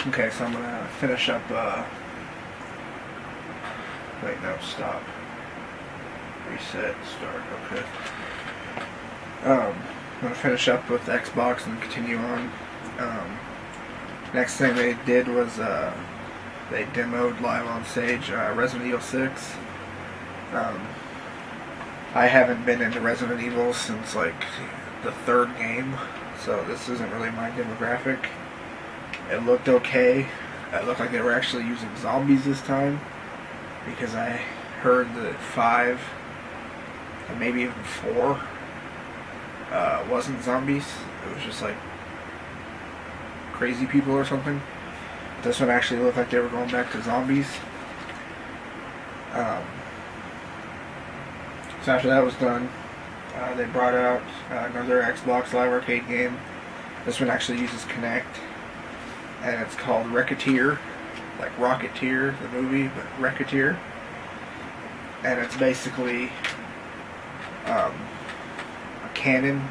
Okay, so I'm gonna finish up, wait, no, stop. Reset, start, okay. I'm gonna finish up with Xbox and continue on. Next thing they did was, they demoed live on stage, Resident Evil 6. I haven't been into Resident Evil since, like, the third game, so this isn't really my demographic. It looked okay. It looked like they were actually using zombies this time, because I heard that 5, and maybe even 4, wasn't zombies. It was just like crazy people or something. This one actually looked like they were going back to zombies. So after that was done, they brought out another Xbox Live Arcade game. This one actually uses Kinect, and it's called Racketeer, like Rocketeer, the movie, but Racketeer. And it's basically a cannon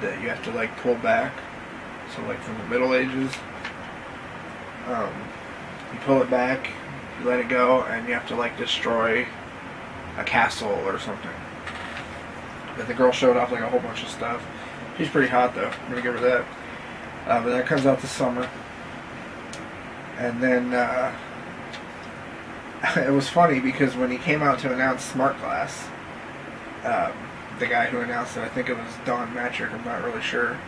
that you have to like pull back. So like from the Middle Ages, you pull it back, you let it go, and you have to like destroy a castle or something. But the girl showed off like a whole bunch of stuff. She's pretty hot though, I'm gonna give her that. But that comes out this summer. And then it was funny because when he came out to announce Smart Glass, the guy who announced it, I think it was Don Matrick, I'm not really sure,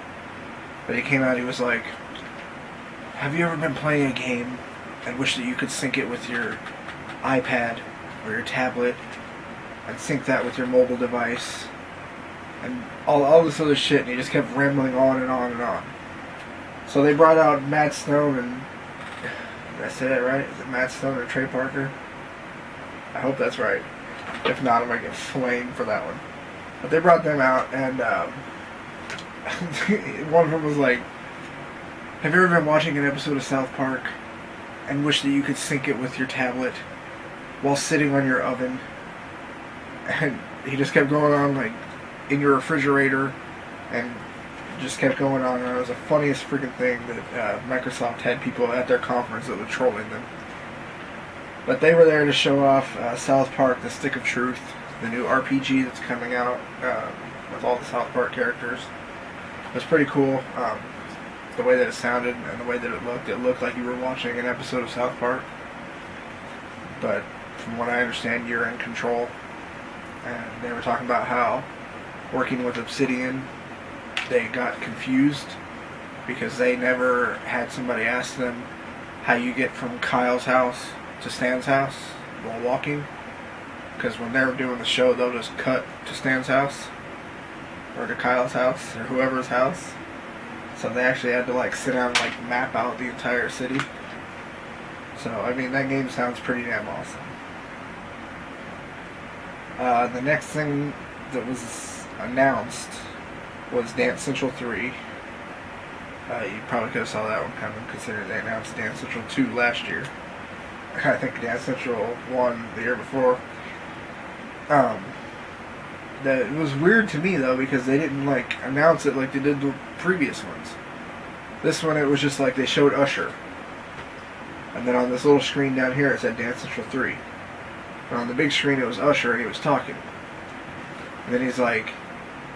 but he came out, he was like, have you ever been playing a game and wish that you could sync it with your iPad or your tablet and sync that with your mobile device and all this other shit, and he just kept rambling on and on and on. So they brought out Matt Stone and, did I say that right? Is it Matt Stone or Trey Parker? I hope that's right. If not, I'm going to get flamed for that one. But they brought them out, and one of them was like, have you ever been watching an episode of South Park and wish that you could sync it with your tablet while sitting on your oven? And he just kept going on, like, in your refrigerator, and just kept going on, and it was the funniest freaking thing that Microsoft had people at their conference that were trolling them. But they were there to show off South Park, The Stick of Truth, the new RPG that's coming out with all the South Park characters. It was pretty cool. The way that it sounded and the way that it looked like you were watching an episode of South Park. But from what I understand, you're in control. And they were talking about how, working with Obsidian, they got confused because they never had somebody ask them how you get from Kyle's house to Stan's house while walking. Because when they're doing the show, they'll just cut to Stan's house or to Kyle's house or whoever's house. So they actually had to like sit down and like map out the entire city. So I mean, that game sounds pretty damn awesome. The next thing that was announced was Dance Central 3. You probably could have saw that one coming, considering they announced Dance Central 2 last year. I think Dance Central 1 the year before. It was weird to me though, because they didn't like announce it like they did the previous ones. This one, it was just like they showed Usher, and then on this little screen down here it said Dance Central 3. But on the big screen it was Usher, and he was talking. And then he's like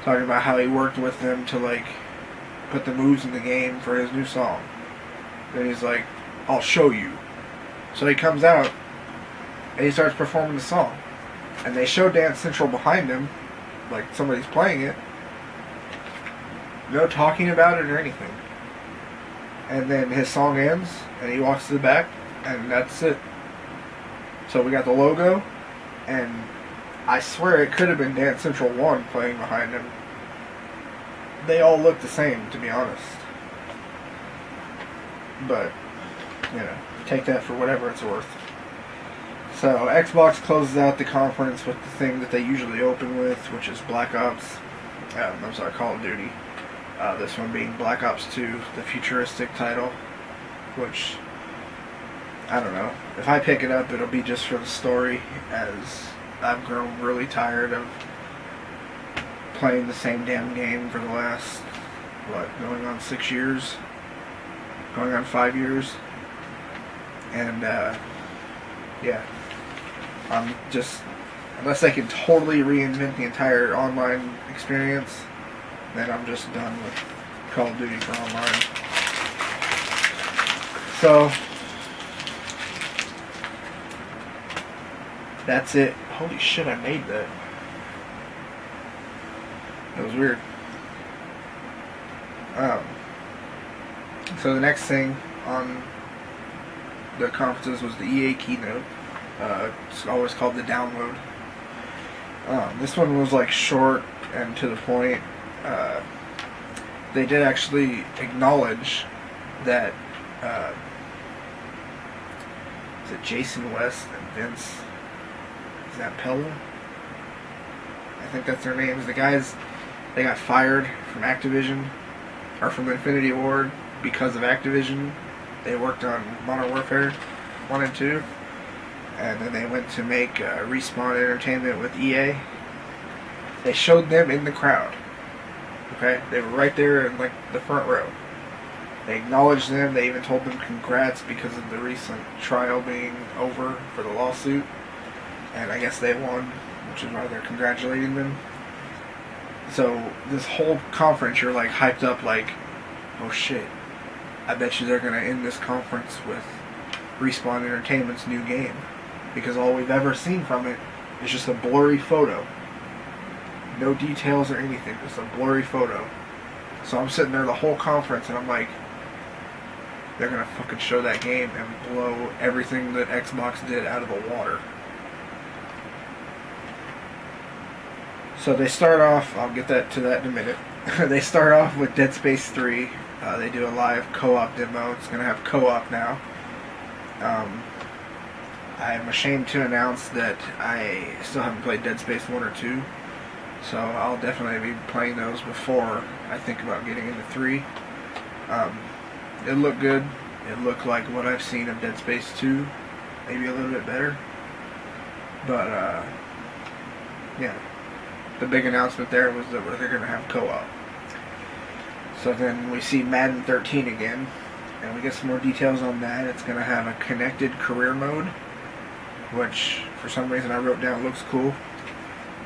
talking about how he worked with them to like put the moves in the game for his new song. Then he's like, I'll show you. So he comes out and he starts performing the song. And they show Dance Central behind him, like somebody's playing it. No talking about it or anything. And then his song ends and he walks to the back and that's it. So we got the logo, and I swear it could have been Dance Central 1 playing behind him. They all look the same, to be honest. But, you know, take that for whatever it's worth. So, Xbox closes out the conference with the thing that they usually open with, which is Black Ops. Call of Duty. This one being Black Ops 2, the futuristic title, which, I don't know. If I pick it up, it'll be just for the story, as I've grown really tired of playing the same damn game for the last, going on 6 years. going on 5 years. And yeah, I'm just, unless I can totally reinvent the entire online experience, then I'm just done with Call of Duty for online. So that's it. Holy shit, I made that. That was weird. So the next thing on the conferences was the EA keynote. It's always called the download. This one was like short and to the point. They did actually acknowledge that is it Jason West and Vince Zampella? I think that's their names. The guys, they got fired from Activision, or from Infinity Ward, because of Activision. They worked on Modern Warfare 1 and 2, and then they went to make Respawn Entertainment with EA. They showed them in the crowd. Okay? They were right there in like the front row. They acknowledged them. They even told them congrats because of the recent trial being over for the lawsuit. And I guess they won, which is why they're congratulating them. So this whole conference, you're like hyped up like, oh shit, I bet you they're going to end this conference with Respawn Entertainment's new game. Because all we've ever seen from it is just a blurry photo. No details or anything, just a blurry photo. So I'm sitting there the whole conference and I'm like, they're going to fucking show that game and blow everything that Xbox did out of the water. So they start off, I'll get to that in a minute. They start off with Dead Space 3. They do a live co-op demo. It's going to have co-op now. I'm ashamed to announce that I still haven't played Dead Space 1 or 2. So I'll definitely be playing those before I think about getting into 3. It looked good. It looked like what I've seen of Dead Space 2. Maybe a little bit better. But, yeah. The big announcement there was that they're going to have co-op. So then we see Madden 13 again, and we get some more details on that. It's going to have a connected career mode, which for some reason I wrote down looks cool.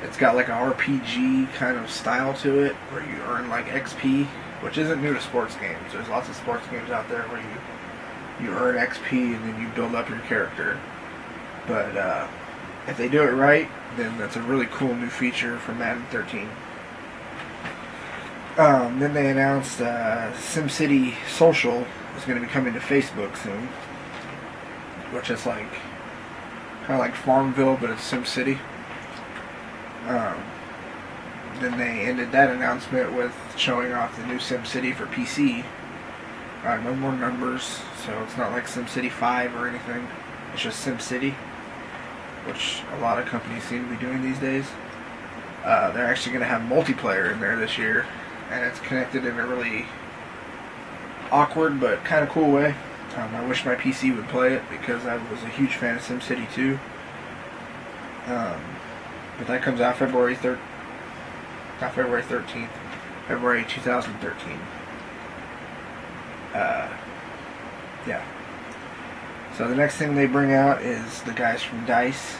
It's got like a RPG kind of style to it, where you earn like XP, which isn't new to sports games. There's lots of sports games out there where you earn XP and then you build up your character. But if they do it right, then that's a really cool new feature for Madden 13. Then they announced SimCity Social is going to be coming to Facebook soon, which is like kind of like Farmville, but it's SimCity. Then they ended that announcement with showing off the new SimCity for PC. No more numbers, so it's not like SimCity 5 or anything. It's just SimCity, which a lot of companies seem to be doing these days. They're actually going to have multiplayer in there this year, and it's connected in a really awkward but kind of cool way. I wish my PC would play it because I was a huge fan of SimCity 2. But that comes out February 13th, February 2013. Yeah. So the next thing they bring out is the guys from DICE,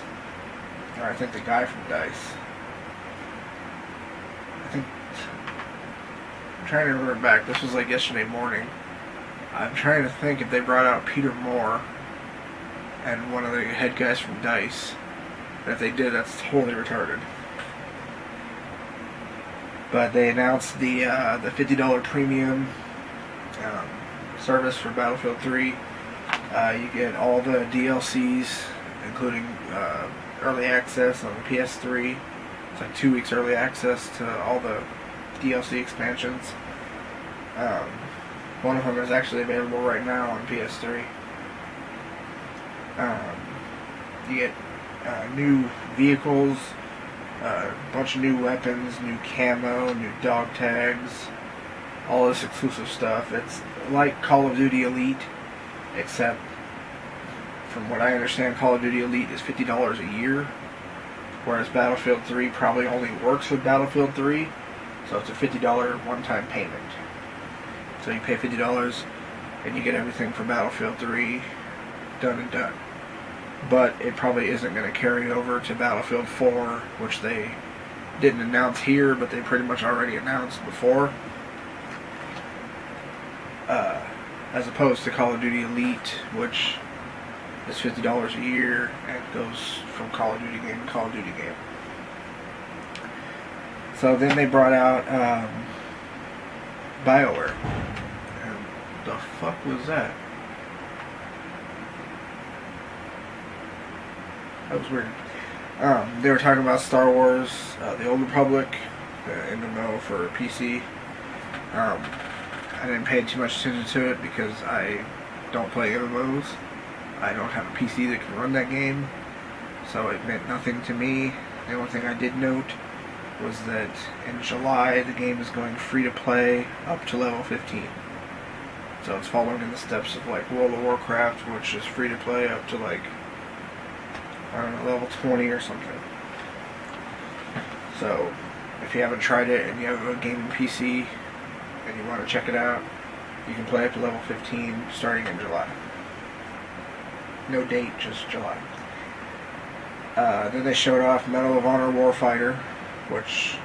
or I think the guy from DICE. I'm trying to remember back. This was like yesterday morning. I'm trying to think if they brought out Peter Moore and one of the head guys from DICE. And if they did, that's totally retarded. But they announced the $50 premium service for Battlefield 3. You get all the DLCs, including early access on the PS3. It's like 2 weeks early access to all the DLC expansions. One of them is actually available right now on PS3. You get new vehicles, a bunch of new weapons, new camo, new dog tags, all this exclusive stuff. It's like Call of Duty Elite, except from what I understand, Call of Duty Elite is $50 a year, whereas Battlefield 3 probably only works with Battlefield 3, so it's a $50 one-time payment. So you pay $50 and you get everything from Battlefield 3 done and done. But it probably isn't going to carry over to Battlefield 4, which they didn't announce here, but they pretty much already announced before. As opposed to Call of Duty Elite, which is $50 a year and goes from Call of Duty game to Call of Duty game. So then they brought out BioWare. And the fuck was that? That was weird. They were talking about Star Wars, The Old Republic, the MMO for PC. I didn't pay too much attention to it because I don't play MMOs. I don't have a PC that can run that game, so it meant nothing to me. The only thing I did note was that in July the game is going free to play up to level 15. So it's following in the steps of like World of Warcraft, which is free to play up to like, I don't know, level 20 or something. So if you haven't tried it and you have a gaming PC and you want to check it out, you can play up to level 15 starting in July. No date, just July. Then they showed off Medal of Honor Warfighter, which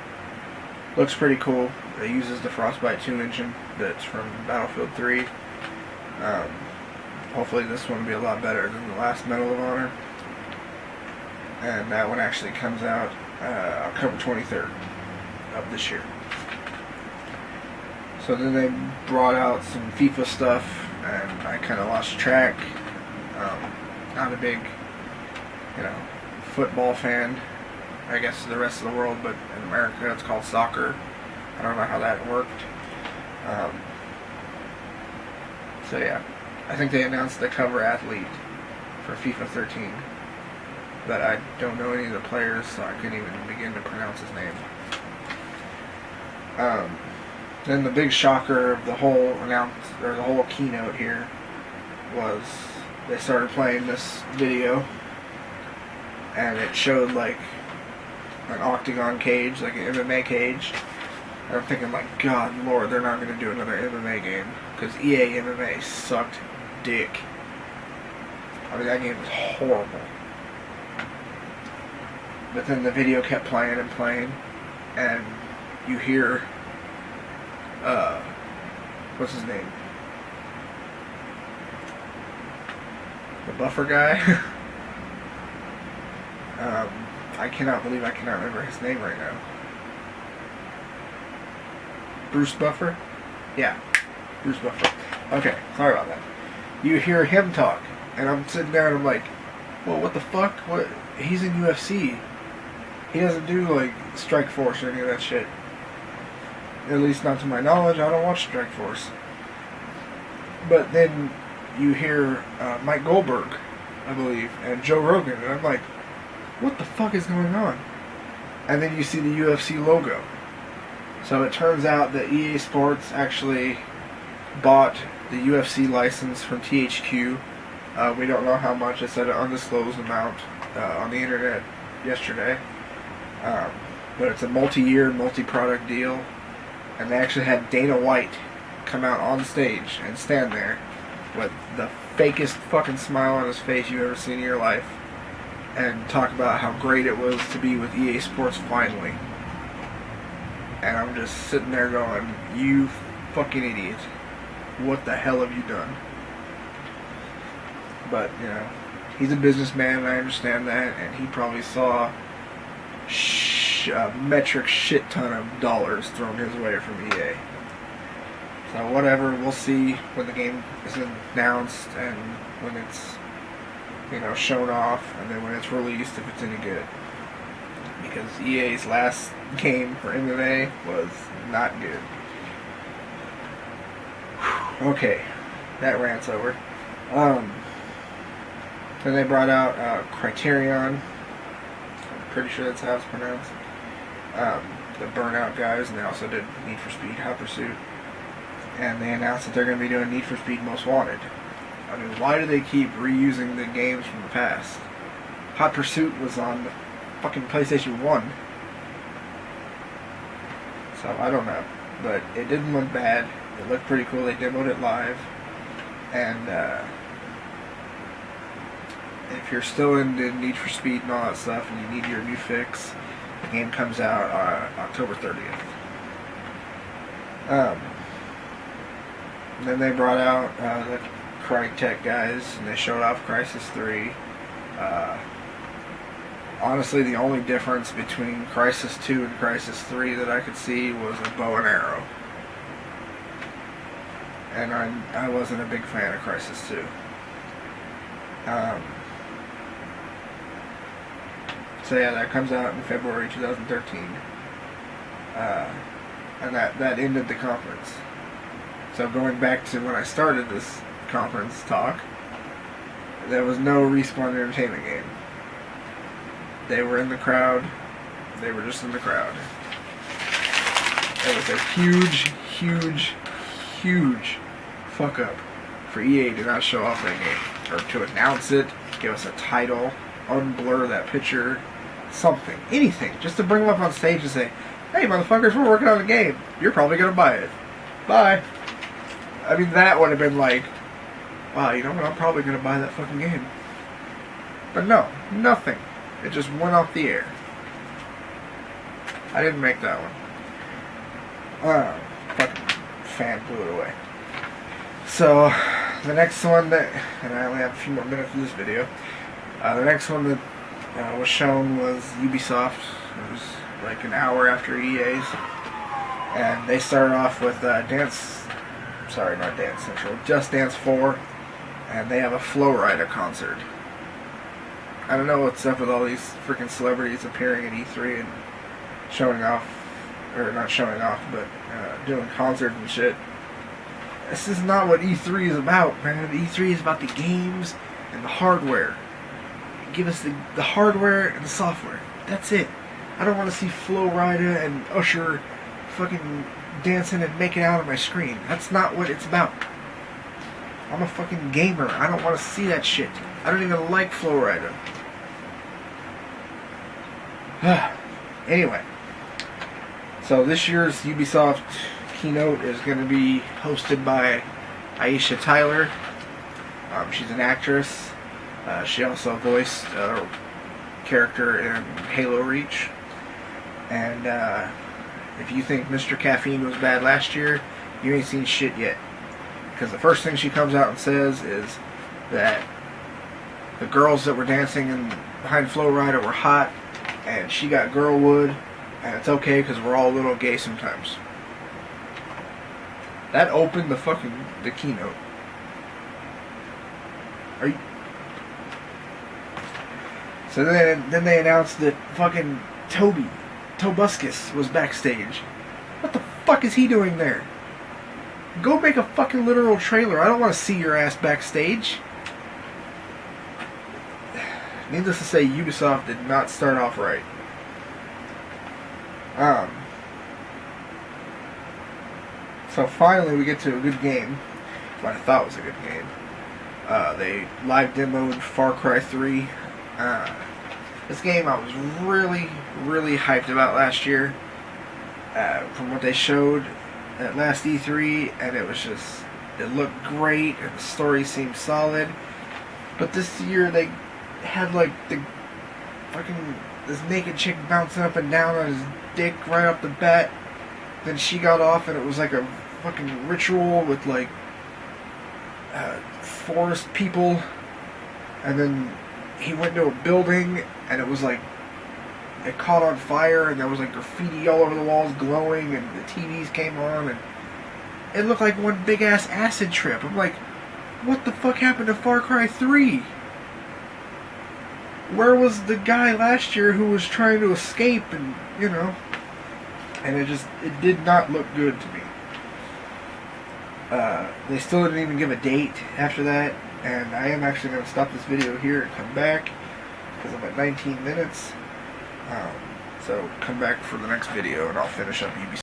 looks pretty cool. It uses the Frostbite 2 engine that's from Battlefield 3. Hopefully this one will be a lot better than the last Medal of Honor. And that one actually comes out October 23rd of this year. So then they brought out some FIFA stuff, and I kind of lost track. Not a big, football fan, I guess, the rest of the world, but in America it's called soccer. I don't know how that worked. So yeah, I think they announced the cover athlete for FIFA 13, but I don't know any of the players, so I couldn't even begin to pronounce his name. Then the big shocker of the whole the whole keynote here was they started playing this video, and it showed like an octagon cage, like an MMA cage. And I'm thinking, like, God Lord, they're not going to do another MMA game, because EA MMA sucked dick. I mean, that game was horrible. But then the video kept playing and playing, and you hear, what's his name? The buffer guy? I cannot believe I cannot remember his name right now. Bruce Buffer? Yeah, Bruce Buffer. Okay, sorry about that. You hear him talk, and I'm sitting there and I'm like, well, what the fuck? What? He's in UFC. He doesn't do, like, Strike Force or any of that shit. At least not to my knowledge. I don't watch Strike Force. But then you hear Mike Goldberg, I believe, and Joe Rogan, and I'm like, what the fuck is going on? And then you see the UFC logo. So it turns out that EA Sports actually bought the UFC license from THQ. We don't know how much. It said an undisclosed amount on the internet yesterday. But it's a multi-year, multi-product deal. And they actually had Dana White come out on stage and stand there with the fakest fucking smile on his face you've ever seen in your life, and talk about how great it was to be with EA Sports finally. And I'm just sitting there going, you fucking idiot. What the hell have you done? But, he's a businessman, and I understand that, and he probably saw a metric shit ton of dollars thrown his way from EA. So whatever, we'll see when the game is announced and when it's, shown off, and then when it's released, if it's any good. Because EA's last game for MMA was not good. Okay, that rant's over. Then they brought out Criterion. I'm pretty sure that's how it's pronounced. The Burnout guys, and they also did Need for Speed Hot Pursuit. And they announced that they're going to be doing Need for Speed Most Wanted. I mean, why do they keep reusing the games from the past? Hot Pursuit was on the fucking PlayStation 1. So, I don't know. But it didn't look bad. It looked pretty cool. They demoed it live. And if you're still into Need for Speed and all that stuff, and you need your new fix, the game comes out October 30th. Then they brought out the Crytek guys, and they showed off Crysis 3. Honestly, the only difference between Crysis 2 and Crysis 3 that I could see was a bow and arrow. And I wasn't a big fan of Crysis 2. So yeah, that comes out in February 2013. And that ended the conference. So going back to when I started this conference talk, there was no Respawn Entertainment game. They were in the crowd. They were just in the crowd. It was a huge, huge, huge fuck up for EA to not show off that game. Or to announce it, give us a title, unblur that picture, something, anything. Just to bring them up on stage and say, hey motherfuckers, we're working on a game. You're probably going to buy it. Bye. I mean, that would have been like, wow, you know what, I'm probably going to buy that fucking game. But no, nothing. It just went off the air. I didn't make that one. Fucking fan blew it away. So, the next one that, and I only have a few more minutes of this video, the next one that was shown was Ubisoft. It was like an hour after EA's. And they started off with Dance Central, Just Dance 4. And they have a Flowrider concert. I don't know what's up with all these freaking celebrities appearing at E3 and showing off, or not showing off, but doing concerts and shit. This is not what E3 is about, man. E3 is about the games and the hardware. Give us the hardware and the software. That's it. I don't want to see Flo Rida and Usher fucking dancing and making out on my screen. That's not what it's about. I'm a fucking gamer. I don't want to see that shit. I don't even like Flo Rida. Anyway, so this year's Ubisoft keynote is going to be hosted by Aisha Tyler. She's an actress. She also voiced a character in Halo Reach. And if you think Mr. Caffeine was bad last year, you ain't seen shit yet. Because the first thing she comes out and says is that the girls that were dancing behind Flo Rida were hot, and she got girlwood, and it's okay because we're all a little gay sometimes. That opened the keynote. So then they announced that fucking Tobuscus was backstage. What the fuck is he doing there? Go make a fucking literal trailer. I don't want to see your ass backstage. Needless to say, Ubisoft did not start off right. So finally we get to a good game. What I thought was a good game. They live demoed Far Cry 3. This game I was really, really hyped about last year. From what they showed at last E3, and it looked great, and the story seemed solid. But this year they had like this naked chick bouncing up and down on his dick right off the bat. Then she got off, and it was like a fucking ritual with like forest people. And then he went to a building, and it was like it caught on fire, and there was like graffiti all over the walls glowing, and the TVs came on, and it looked like one big ass acid trip. I'm like, what the fuck happened to Far Cry 3? Where was the guy last year who was trying to escape, and and it did not look good to me. They still didn't even give a date after that, and I am actually going to stop this video here and come back because I'm at 19 minutes. So come back for the next video and I'll finish up Ubisoft.